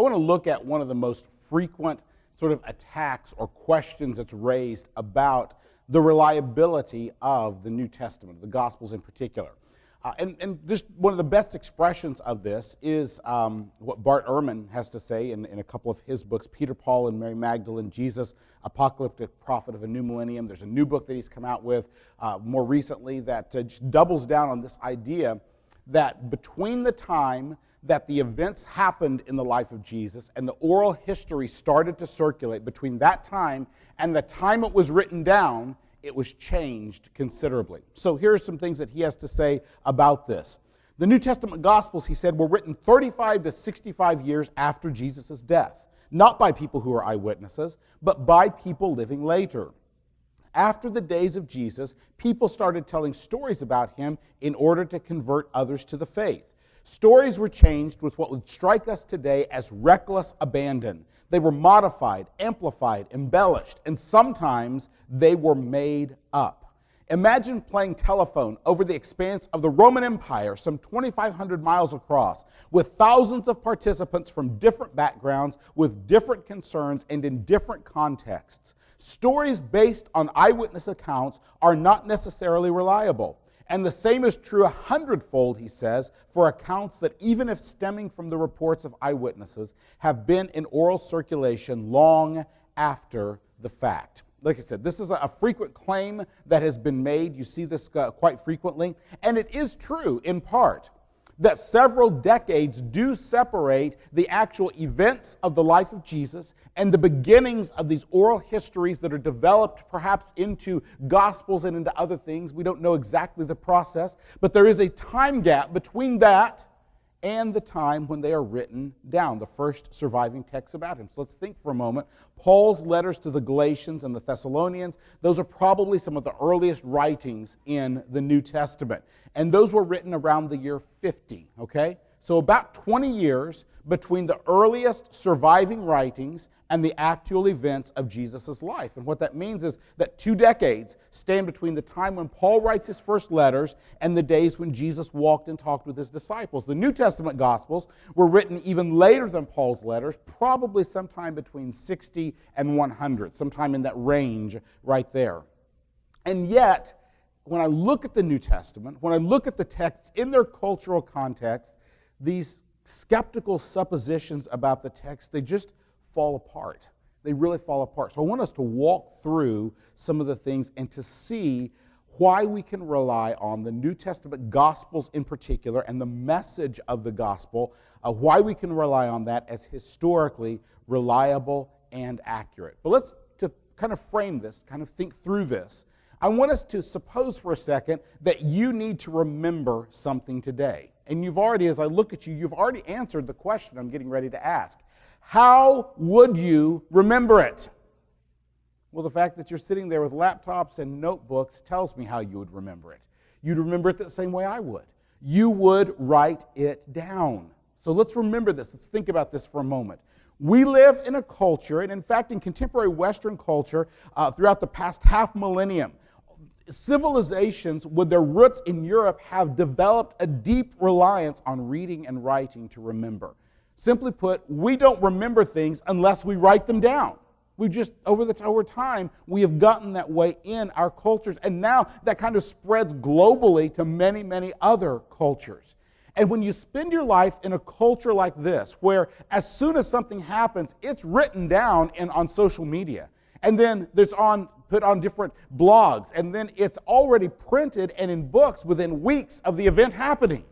want to look at one of the most frequent sort of attacks or questions that's raised about the reliability of the New Testament, the Gospels in particular. And just one of the best expressions of this is what Bart Ehrman has to say in a couple of his books, Peter, Paul, and Mary Magdalene, Jesus, Apocalyptic Prophet of a New Millennium. There's a new book that he's come out with more recently that just doubles down on this idea that between the time that the events happened in the life of Jesus and the oral history started to circulate, between that time and the time it was written down, it was changed considerably. So here are some things that he has to say about this. The New Testament Gospels, he said, were written 35 to 65 years after Jesus' death, not by people who are eyewitnesses, but by people living later. After the days of Jesus, people started telling stories about him in order to convert others to the faith. Stories were changed with what would strike us today as reckless abandon. They were modified, amplified, embellished, and sometimes they were made up. Imagine playing telephone over the expanse of the Roman Empire, some 2,500 miles across, with thousands of participants from different backgrounds, with different concerns, and in different contexts. Stories based on eyewitness accounts are not necessarily reliable. And the same is true 100-fold, he says, for accounts that, even if stemming from the reports of eyewitnesses, have been in oral circulation long after the fact. Like I said, this is a frequent claim that has been made. You see this quite frequently. And it is true, in part, that several decades do separate the actual events of the life of Jesus and the beginnings of these oral histories that are developed perhaps into Gospels and into other things. We don't know exactly the process, but there is a time gap between that and the time when they are written down, the first surviving texts about him. So let's think for a moment. Paul's letters to the Galatians and the Thessalonians, those are probably some of the earliest writings in the New Testament. And those were written around the year 50, okay? So about 20 years between the earliest surviving writings and the actual events of Jesus' life. And what that means is that 2 decades stand between the time when Paul writes his first letters and the days when Jesus walked and talked with his disciples. The New Testament Gospels were written even later than Paul's letters, probably sometime between 60 and 100, sometime in that range right there. And yet, when I look at the New Testament, when I look at the texts in their cultural context, these skeptical suppositions about the text, they just fall apart. They really fall apart. So I want us to walk through some of the things and to see why we can rely on the New Testament Gospels in particular and the message of the Gospel, why we can rely on that as historically reliable and accurate. But let's to kind of frame this, kind of think through this. I want us to suppose for a second that you need to remember something today. And you've already, as I look at you, you've already answered the question I'm getting ready to ask. How would you remember it? Well, the fact that you're sitting there with laptops and notebooks tells me how you would remember it. You'd remember it the same way I would. You would write it down. So let's remember this. Let's think about this for a moment. We live in a culture, and in fact in contemporary Western culture, throughout the past half millennium, civilizations with their roots in Europe have developed a deep reliance on reading and writing to remember. Simply put, we don't remember things unless we write them down. We just, over time, we have gotten that way in our cultures, and now that kind of spreads globally to many, many other cultures. And when you spend your life in a culture like this, where as soon as something happens, it's written down on social media, and then there's put on different blogs, and then it's already printed and in books within weeks of the event happening.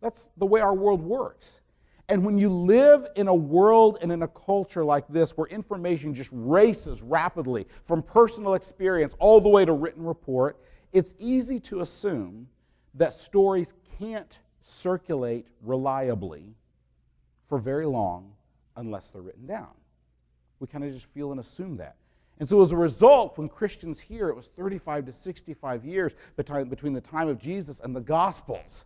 That's the way our world works. And when you live in a world and in a culture like this where information just races rapidly from personal experience all the way to written report, it's easy to assume that stories can't circulate reliably for very long unless they're written down. We kind of just feel and assume that. And so as a result, when Christians hear it was 35 to 65 years between the time of Jesus and the Gospels,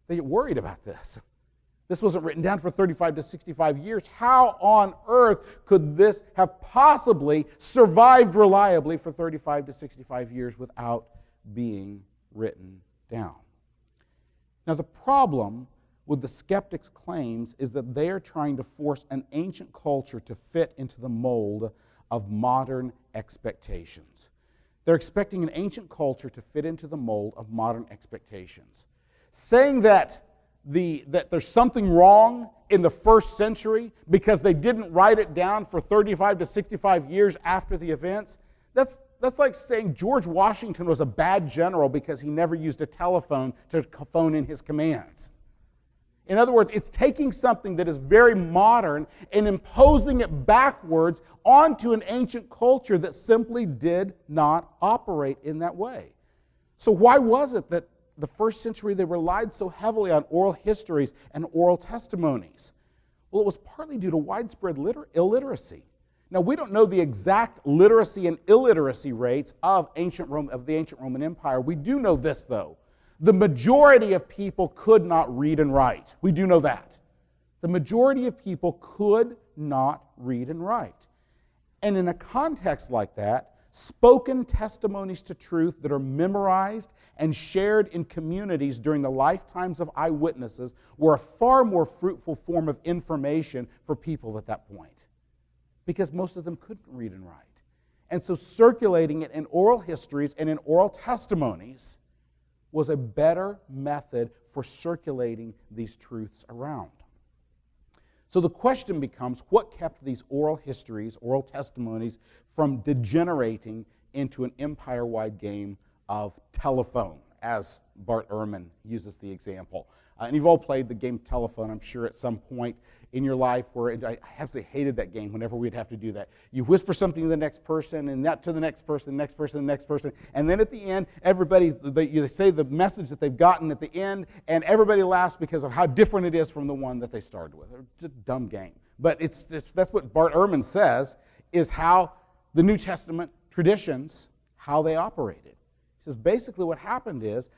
they get worried about this. This wasn't written down for 35 to 65 years. How on earth could this have possibly survived reliably for 35 to 65 years without being written down? Now, the problem with the skeptics' claims is that they are trying to force an ancient culture to fit into the mold of modern expectations. They're expecting an ancient culture to fit into the mold of modern expectations. Saying that there's something wrong in the first century because they didn't write it down for 35 to 65 years after the events, that's like saying George Washington was a bad general because he never used a telephone to phone in his commands. In other words, it's taking something that is very modern and imposing it backwards onto an ancient culture that simply did not operate in that way. So why was it that the first century they relied so heavily on oral histories and oral testimonies? Well, it was partly due to widespread illiteracy. Now, we don't know the exact literacy and illiteracy rates of the ancient Roman Empire. We do know this, though. The majority of people could not read and write. We do know that. The majority of people could not read and write. And in a context like that, spoken testimonies to truth that are memorized and shared in communities during the lifetimes of eyewitnesses were a far more fruitful form of information for people at that point, because most of them couldn't read and write. And so circulating it in oral histories and in oral testimonies was a better method for circulating these truths around. So the question becomes, what kept these oral histories, oral testimonies, from degenerating into an empire-wide game of telephone, as Bart Ehrman uses the example? And you've all played the game telephone, I'm sure, at some point in your life, where I absolutely hated that game whenever we'd have to do that. You whisper something to the next person, and that to the next person, the next person, the next person, and then at the end, they say the message that they've gotten at the end, and everybody laughs because of how different it is from the one that they started with. It's a dumb game. But that's what Bart Ehrman says is how the New Testament traditions, how they operated. He says basically what happened is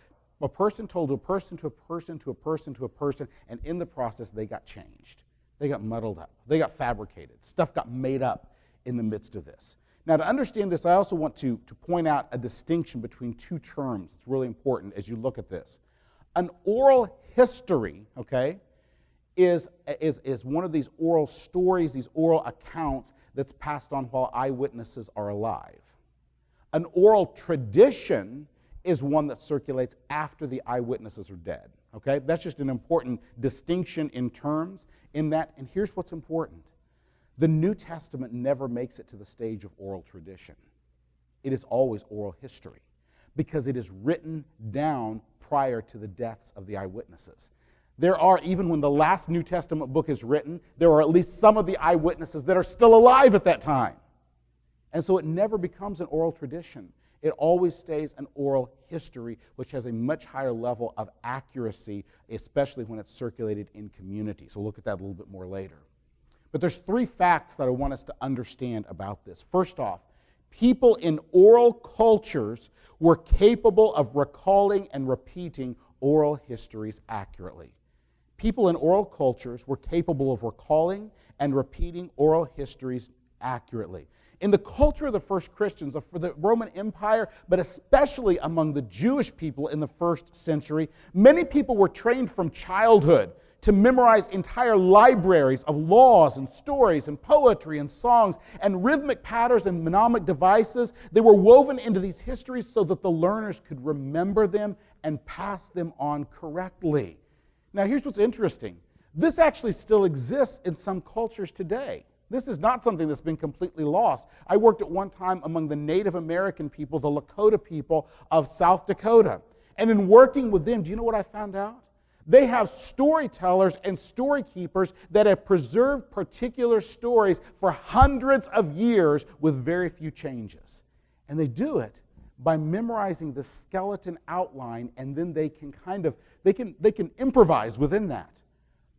a person told a person to a person to a person to a person, and in the process they got changed. They got muddled up. They got fabricated. Stuff got made up in the midst of this. Now, to understand this, I also want to point out a distinction between two terms. It's really important as you look at this. An oral history, okay, is one of these oral stories, these oral accounts that's passed on while eyewitnesses are alive. An oral tradition is one that circulates after the eyewitnesses are dead. Okay? That's just an important distinction in terms in that, and here's what's important. The New Testament never makes it to the stage of oral tradition. It is always oral history because it is written down prior to the deaths of the eyewitnesses. There are, even when the last New Testament book is written, there are at least some of the eyewitnesses that are still alive at that time. And so it never becomes an oral tradition. It always stays an oral history, which has a much higher level of accuracy, especially when it's circulated in community. So we'll look at that a little bit more later. But there's three facts that I want us to understand about this. First off, people in oral cultures were capable of recalling and repeating oral histories accurately. People in oral cultures were capable of recalling and repeating oral histories accurately. In the culture of the first Christians, for the Roman Empire, but especially among the Jewish people in the first century, many people were trained from childhood to memorize entire libraries of laws and stories and poetry and songs and rhythmic patterns and mnemonic devices. They were woven into these histories so that the learners could remember them and pass them on correctly. Now, here's what's interesting. This actually still exists in some cultures today. This is not something that's been completely lost. I worked at one time among the Native American people, the Lakota people of South Dakota. And in working with them, do you know what I found out? They have storytellers and story keepers that have preserved particular stories for hundreds of years with very few changes. And they do it by memorizing the skeleton outline, and then they can improvise within that.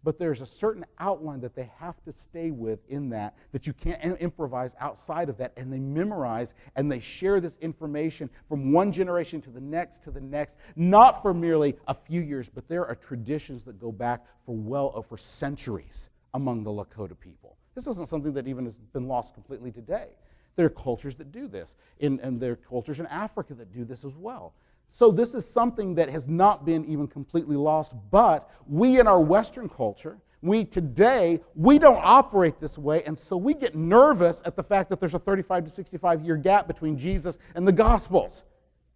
But there's a certain outline that they have to stay with in that you can't improvise outside of that, and they memorize and they share this information from one generation to the next, not for merely a few years, but there are traditions that go back for well over centuries among the Lakota people. This isn't something that even has been lost completely today. There are cultures that do this, and there are cultures in Africa that do this as well. So this is something that has not been even completely lost, but we in our Western culture, we today, we don't operate this way, and so we get nervous at the fact that there's a 35 to 65 year gap between Jesus and the Gospels.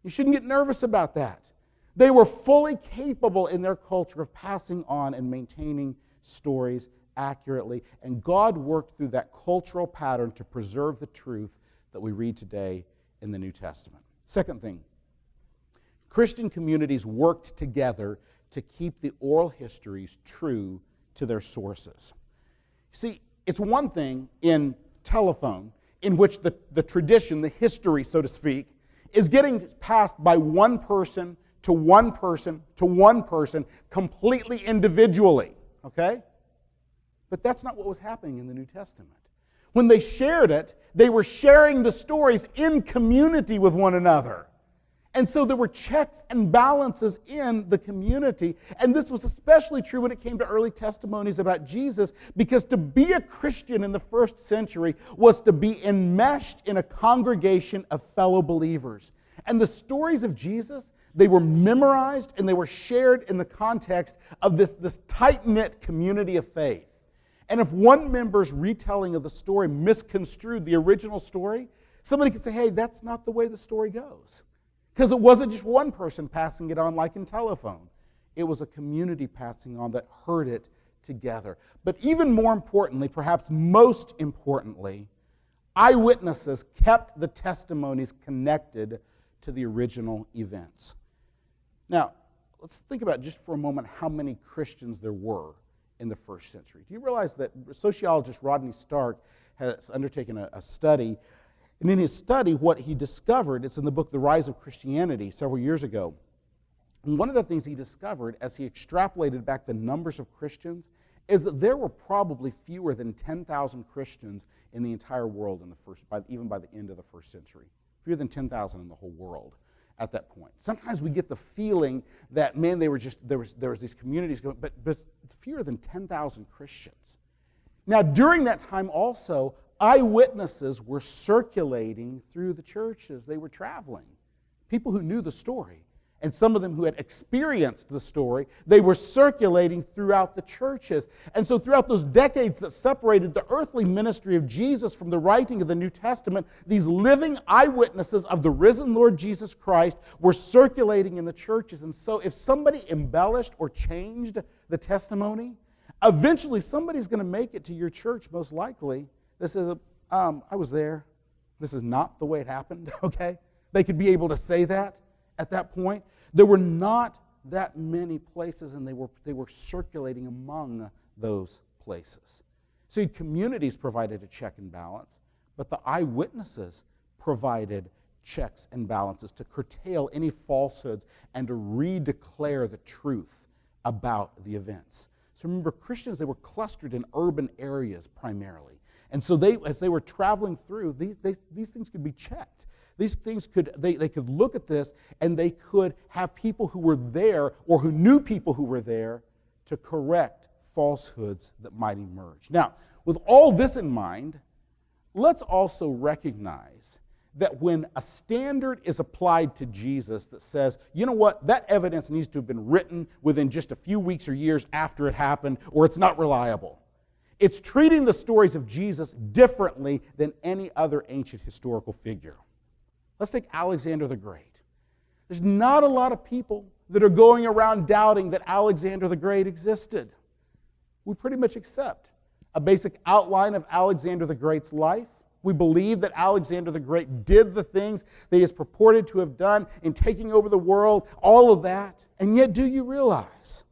You shouldn't get nervous about that. They were fully capable in their culture of passing on and maintaining stories accurately, and God worked through that cultural pattern to preserve the truth that we read today in the New Testament. Second thing, Christian communities worked together to keep the oral histories true to their sources. See, it's one thing in telephone in which the tradition, the history, so to speak, is getting passed by one person to one person to one person completely individually, okay? But that's not what was happening in the New Testament. When they shared it, they were sharing the stories in community with one another. And so there were checks and balances in the community. And this was especially true when it came to early testimonies about Jesus, because to be a Christian in the first century was to be enmeshed in a congregation of fellow believers. And the stories of Jesus, they were memorized and they were shared in the context of this tight-knit community of faith. And if one member's retelling of the story misconstrued the original story, somebody could say, hey, that's not the way the story goes. Because it wasn't just one person passing it on like in telephone. It was a community passing on that heard it together. But even more importantly, perhaps most importantly, eyewitnesses kept the testimonies connected to the original events. Now, let's think about just for a moment how many Christians there were in the first century. Do you realize that sociologist Rodney Stark has undertaken a study, and in his study, what he discovered, it's in the book The Rise of Christianity several years ago, and one of the things he discovered as he extrapolated back the numbers of Christians is that there were probably fewer than 10,000 Christians in the entire world even by the end of the first century. Fewer than 10,000 in the whole world at that point. Sometimes we get the feeling that, man, there was these communities going, but fewer than 10,000 Christians. Now, during that time also, eyewitnesses were circulating through the churches. They were traveling. People who knew the story, and some of them who had experienced the story, they were circulating throughout the churches. And so throughout those decades that separated the earthly ministry of Jesus from the writing of the New Testament, these living eyewitnesses of the risen Lord Jesus Christ were circulating in the churches. And so if somebody embellished or changed the testimony, eventually somebody's going to make it to your church, most likely. This is I was there. This is not the way it happened, okay? They could be able to say that at that point. There were not that many places, and they were circulating among those places. See, communities provided a check and balance, but the eyewitnesses provided checks and balances to curtail any falsehoods and to redeclare the truth about the events. So remember, Christians, they were clustered in urban areas primarily. And so as they were traveling through, these things could be checked. These things they could look at this, and they could have people who were there or who knew people who were there to correct falsehoods that might emerge. Now, with all this in mind, let's also recognize that when a standard is applied to Jesus that says, you know what, that evidence needs to have been written within just a few weeks or years after it happened, or it's not reliable. It's treating the stories of Jesus differently than any other ancient historical figure. Let's take Alexander the Great. There's not a lot of people that are going around doubting that Alexander the Great existed. We pretty much accept a basic outline of Alexander the Great's life. We believe that Alexander the Great did the things that he is purported to have done in taking over the world, all of that. And yet, do you realize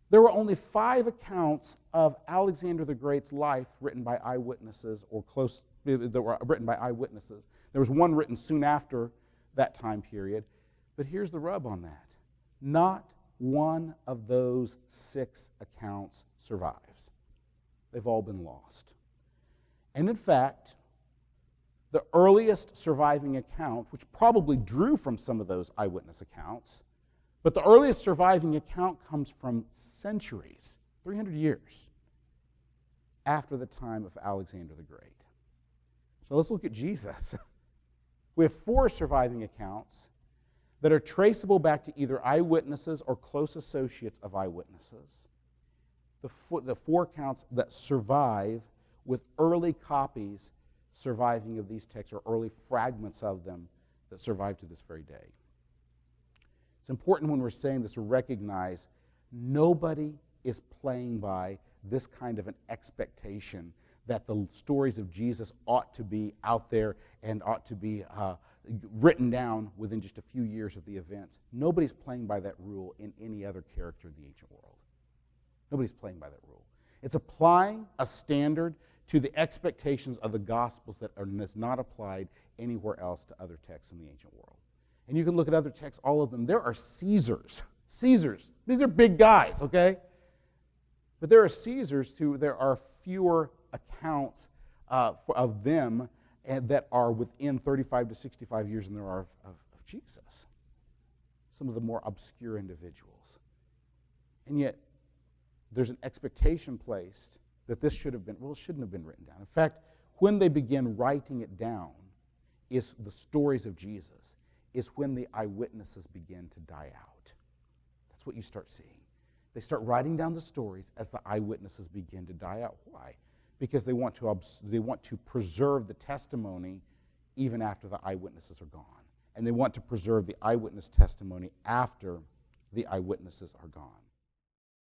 there were only 5 accounts of Alexander the Great's life written by eyewitnesses that were written by eyewitnesses. There was one written soon after that time period. But here's the rub on that. Not one of those 6 accounts survives. They've all been lost. And in fact, the earliest surviving account, which probably drew from some of those eyewitness accounts, but the earliest surviving account comes from centuries, 300 years, after the time of Alexander the Great. So let's look at Jesus. We have 4 surviving accounts that are traceable back to either eyewitnesses or close associates of eyewitnesses. The 4 accounts that survive, with early copies surviving of these texts, or early fragments of them that survive to this very day. It's important when we're saying this to recognize nobody is playing by this kind of an expectation that the stories of Jesus ought to be out there and ought to be written down within just a few years of the events. Nobody's playing by that rule in any other character of the ancient world. Nobody's playing by that rule. It's applying a standard to the expectations of the Gospels that is not applied anywhere else to other texts in the ancient world. And you can look at other texts, all of them. There are Caesars. Caesars. These are big guys, okay? But there are Caesars too. There are fewer accounts of them that are within 35 to 65 years than there are of Jesus. Some of the more obscure individuals. And yet, there's an expectation placed that this should have been, well, it shouldn't have been written down. In fact, when they begin writing it down, is the stories of Jesus, is when the eyewitnesses begin to die out. That's what you start seeing. They start writing down the stories as the eyewitnesses begin to die out. Why? Because they want to preserve the testimony even after the eyewitnesses are gone. And they want to preserve the eyewitness testimony after the eyewitnesses are gone.